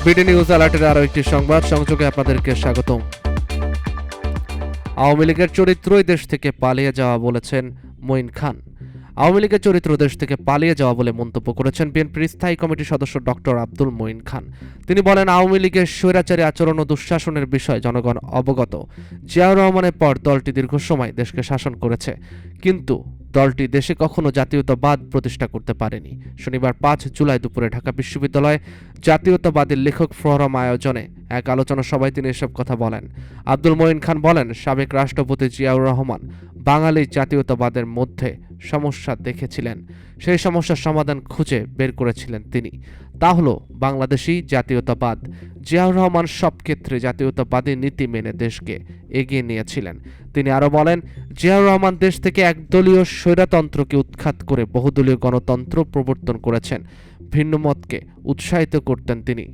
BD news অ্যালার্টের আরও একটি সংবাদ সংযোগে আপনাদেরকে স্বাগতম। আওয়ামী লীগের চরিত্রই দেশ থেকে পালিয়ে যাওয়া বলেছেন মঈন খান। আওয়ামী লীগের চরিত্র দেশ থেকে পালিয়ে যাওয়া বলে মন্তব্য করেছেন বিএনপির স্থায়ী কমিটির সদস্য ডক্টর আব্দুল মঈন খান। তিনি বলেন, আওয়ামী লীগের স্বৈরাচারী আচরণ ও দুঃশাসনের বিষয়ে জনগণ অবগত। জিয়াউর রহমানের পর দলটি দীর্ঘ সময় দেশকে শাসন করেছে, কিন্তু দলটি দেশে কখনো জাতীয়তাবাদ প্রতিষ্ঠা করতে পারেনি। শনিবার 5 জুলাই দুপুরে ঢাকা বিশ্ববিদ্যালয়ে জাতীয়তাবাদী লেখক ফোরাম আয়োজনে এক আলোচনা সভায় তিনি এসব কথা বলেন। আব্দুল মঈন খান বলেন, সাবেক রাষ্ট্রপতি জিয়াউর রহমান বাঙালি জাতীয়তাবাদের মধ্যে সমস্যা দেখেছিলেন, সেই সমস্যার সমাধান খুঁজে বের করেছিলেন তিনি। তা হলো বাংলাদেশি জাতীয়তাবাদ। জিয়াউর রহমান সব ক্ষেত্রে জাতীয়তাবাদী নীতি মেনে দেশকে এগিয়ে নিয়েছিলেন। তিনি আরও বলেন, জিয়াউর রহমান দেশ থেকে একদলীয় স্বৈরতন্ত্রকে উৎখাত করে বহুদলীয় গণতন্ত্র প্রবর্তন করেছেন। ভিন্নমতকে উৎসাহিত করতেন তিনি।